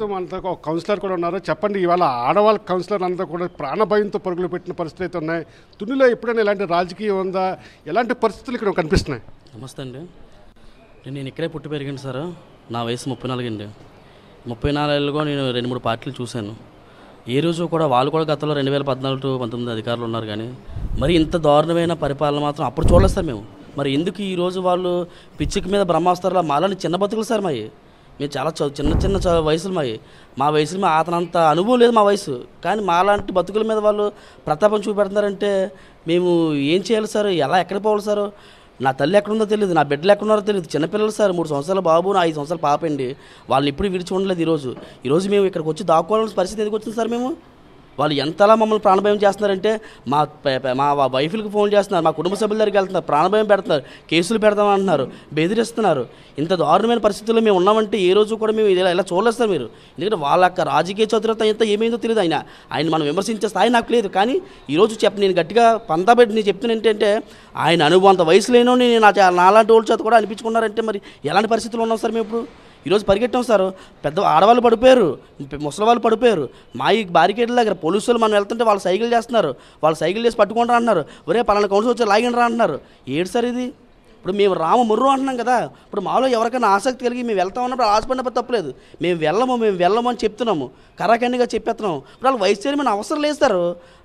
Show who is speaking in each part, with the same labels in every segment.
Speaker 1: ప్రస్తుతం అంతా ఒక కౌన్సిలర్ కూడా ఉన్నారు. చెప్పండి, ఇవాళ ఆడవాళ్ళ కౌన్సిలర్ అంతా కూడా ప్రాణభయంతో పరుగులు పెట్టిన పరిస్థితులు అయితే ఉన్నాయి. తునిలో ఎప్పుడైనా ఇలాంటి రాజకీయం ఉందా? ఎలాంటి పరిస్థితులు ఇక్కడ కనిపిస్తున్నాయి?
Speaker 2: నమస్తే అండి. నేను ఇక్కడే పుట్టి పెరిగాను సార్. నా వయసు 34 అండి. 34 ఏళ్ళుగా నేను 2-3 పార్టీలు చూశాను. ఏ రోజు కూడా వాళ్ళు కూడా గతంలో 2014-19 అధికారులు ఉన్నారు, కానీ మరి ఇంత దారుణమైన పరిపాలన మాత్రం అప్పుడు చూడలేదు సార్ మేము. మరి ఎందుకు ఈరోజు వాళ్ళు పిచ్చికి మీద బ్రహ్మాస్త్రాలు మాలని చిన్న బతుకులు సార్ మావి. మేము చాలా చిన్న వయసులు మా వయసులో అతనంత అనుభవం లేదు మా వయసు, కానీ మాలాంటి బతుకుల మీద వాళ్ళు ప్రతాపం చూపెడుతున్నారంటే మేము ఏం చేయాలి సార్? ఎలా ఎక్కడికి పోవాలి సార్? నా తల్లి ఎక్కడుందో తెలియదు, నా బిడ్డలు ఎక్కడున్నారో తెలియదు. చిన్నపిల్లలు సార్, 3 సంవత్సరాల బాబు, 5 సంవత్సరాల పాప అండి. వాళ్ళని ఇప్పుడు విడిచి ఉండలేదు. ఈరోజు మేము ఇక్కడికి వచ్చి దాక్కోవాల్సిన పరిస్థితి ఎందుకు వచ్చింది సార్? మేము వాళ్ళు ఎంతలా మమ్మల్ని ప్రాణభయం చేస్తున్నారంటే మా వైఫ్లకి ఫోన్ చేస్తున్నారు, మా కుటుంబ సభ్యుల దగ్గరికి వెళ్తున్నారు, ప్రాణభయం పెడుతున్నారు, కేసులు పెడతామని అంటున్నారు, బెదిరిస్తున్నారు. ఇంత దారుణమైన పరిస్థితుల్లో మేము ఉన్నామంటే ఏ రోజు కూడా మేము ఇలా చూడలేదు సార్ మీరు. ఎందుకంటే వాళ్ళ యొక్క రాజకీయ చతురత ఎంత ఏమైందో తెలియదు. ఆయన మనం విమర్శించే స్థాయి నాకు లేదు, కానీ ఈరోజు నేను గట్టిగా పంతాబెట్టి నేను చెప్తున్నా ఏంటంటే ఆయన అనుభవం అంత వయసు లేనో నాలాంటి వాళ్ళ చేత కూడా అనిపించుకున్నారంటే మరి ఎలాంటి పరిస్థితులు ఉన్నాం సార్ మేము ఇప్పుడు? ఈరోజు పరిగెట్టాం సార్. పెద్ద ఆడవాళ్ళు పడిపోయారు, ముసలి వాళ్ళు పడిపోయారు. మా ఈ బారికేడ్ల దగ్గర పోలీసులు మనం వెళ్తుంటే వాళ్ళు సైకిల్ చేస్తున్నారు, వాళ్ళు సైకిల్ చేసి పట్టుకుంటారా అంటున్నారు. ఒరే పలానా కౌన్సిల్ వచ్చి లాగినరా అంటున్నారు. ఏడు సార్ ఇది? ఇప్పుడు మేము ముర్రు అంటున్నాం కదా. ఇప్పుడు మాలో ఎవరికైనా ఆసక్తి కలిగి మేము వెళ్తాం అన్నప్పుడు ఆశపడినప్పుడు తప్పలేదు. మేము వెళ్ళము అని చెప్తున్నాము, కరాఖండిగా చెప్పేస్తున్నాము. ఇప్పుడు వాళ్ళు వైస్ చైర్మన్ అవసరం లేదు సార్.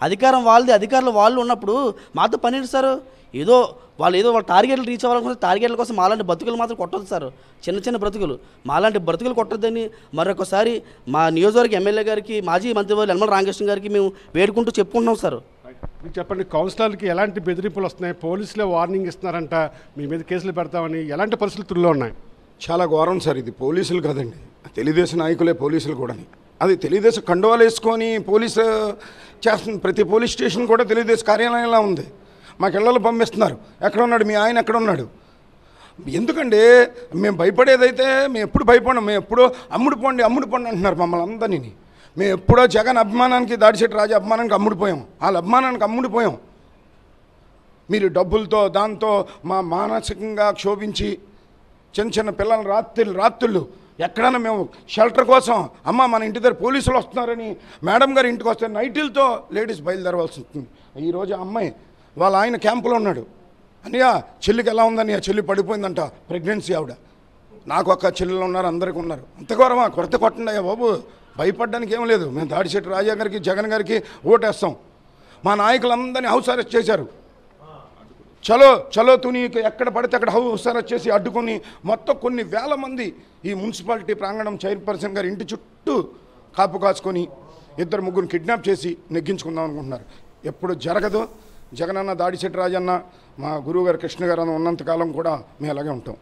Speaker 2: అధికారం వాళ్ళది, అధికారులు వాళ్ళు ఉన్నప్పుడు మాతో పని సార్. వాళ్ళు టార్గెట్లు రీచ్ అవ్వాలనుకుంటే టార్గెట్ల కోసం మాలాంటి బతుకులు మాత్రం కొట్టదు సార్. చిన్న బ్రతుకులు, మాలాంటి బ్రతుకులు కొట్టద్దని మరొకసారి మా నియోజకవర్గ ఎమ్మెల్యే గారికి, మాజీ మంత్రివర్యులు యనమల రామకృష్ణ గారికి మేము వేడుకుంటూ చెప్పుకుంటున్నాం సార్.
Speaker 1: మీకు చెప్పండి, కౌన్సిలర్కి ఎలాంటి బెదిరింపులు వస్తున్నాయి? పోలీసులే వార్నింగ్ ఇస్తున్నారంట, మీ మీద కేసులు పెడతామని. ఎలాంటి పరిస్థితుల్లో ఉన్నాయి?
Speaker 3: చాలా ఘోరం సార్ ఇది. పోలీసులు కాదండి, తెలుగుదేశం నాయకులే పోలీసులు కూడా. అది తెలుగుదేశం కండువాలు వేసుకొని పోలీసు చేస్తుంది. ప్రతి పోలీస్ స్టేషన్ కూడా తెలుగుదేశం కార్యాలయంలా ఉంది. మాకు ఇళ్ళలో పంపిస్తున్నారు. ఎక్కడ ఉన్నాడు మీ ఆయన, ఎక్కడ ఉన్నాడు? ఎందుకంటే మేము భయపడేదైతే మేము ఎప్పుడు భయపడం. మేము ఎప్పుడో అమ్ముడుపోండి అంటున్నారు మమ్మల్ని అందరినీ. మేము ఎప్పుడో జగన్ అభిమానానికి, దాడిశెట్టి రాజా అభిమానానికి అమ్ముడిపోయాం. వాళ్ళ అభిమానానికి అమ్ముడిపోయాం. మీరు డబ్బులతో దాంతో మా మానసికంగా క్షోభించి చిన్న పిల్లల రాత్రుళ్ళు ఎక్కడైనా మేము షెల్టర్ కోసం, అమ్మ మన ఇంటి దగ్గర పోలీసులు వస్తున్నారని మేడం గారు ఇంటికి వస్తే నైటీలతో లేడీస్ బయలుదేరవలసి ఉంటుంది. ఈరోజు ఆ అమ్మాయి వాళ్ళ ఆయన క్యాంపులో ఉన్నాడు. అన్నయ్య చెల్లికి ఎలా ఉందని, ఆ చెల్లి పడిపోయిందంట, ప్రెగ్నెన్సీ ఆవిడ. నాకు ఒక్క చెల్లెలు ఉన్నారు, అందరికీ ఉన్నారు. అంత ఘోరమా? కొట్టండి అయ్యా బాబు, భయపడడానికి ఏం లేదు. మేము దాడిశెట్టి రాజా గారికి, జగన్ గారికి ఓటేస్తాం. మా నాయకులందరినీ హౌస్ అరెస్ట్ చేశారు. చలో తునికి ఎక్కడ పడితే అక్కడ హౌస్ అరెస్ట్ చేసి అడ్డుకొని మొత్తం కొన్ని వేల మంది ఈ మున్సిపాలిటీ ప్రాంగణం చైర్పర్సన్ గారి ఇంటి చుట్టూ కాపు కాచుకొని 2-3 కిడ్నాప్ చేసి నెగ్గించుకుందాం అనుకుంటున్నారు. ఎప్పుడు జరగదు. జగనన్న, దాడిశెట్టి రాజన్న, మా గురువు గారు కృష్ణ గారు ఉన్నంతకాలం కూడా మేము అలాగే ఉంటాం.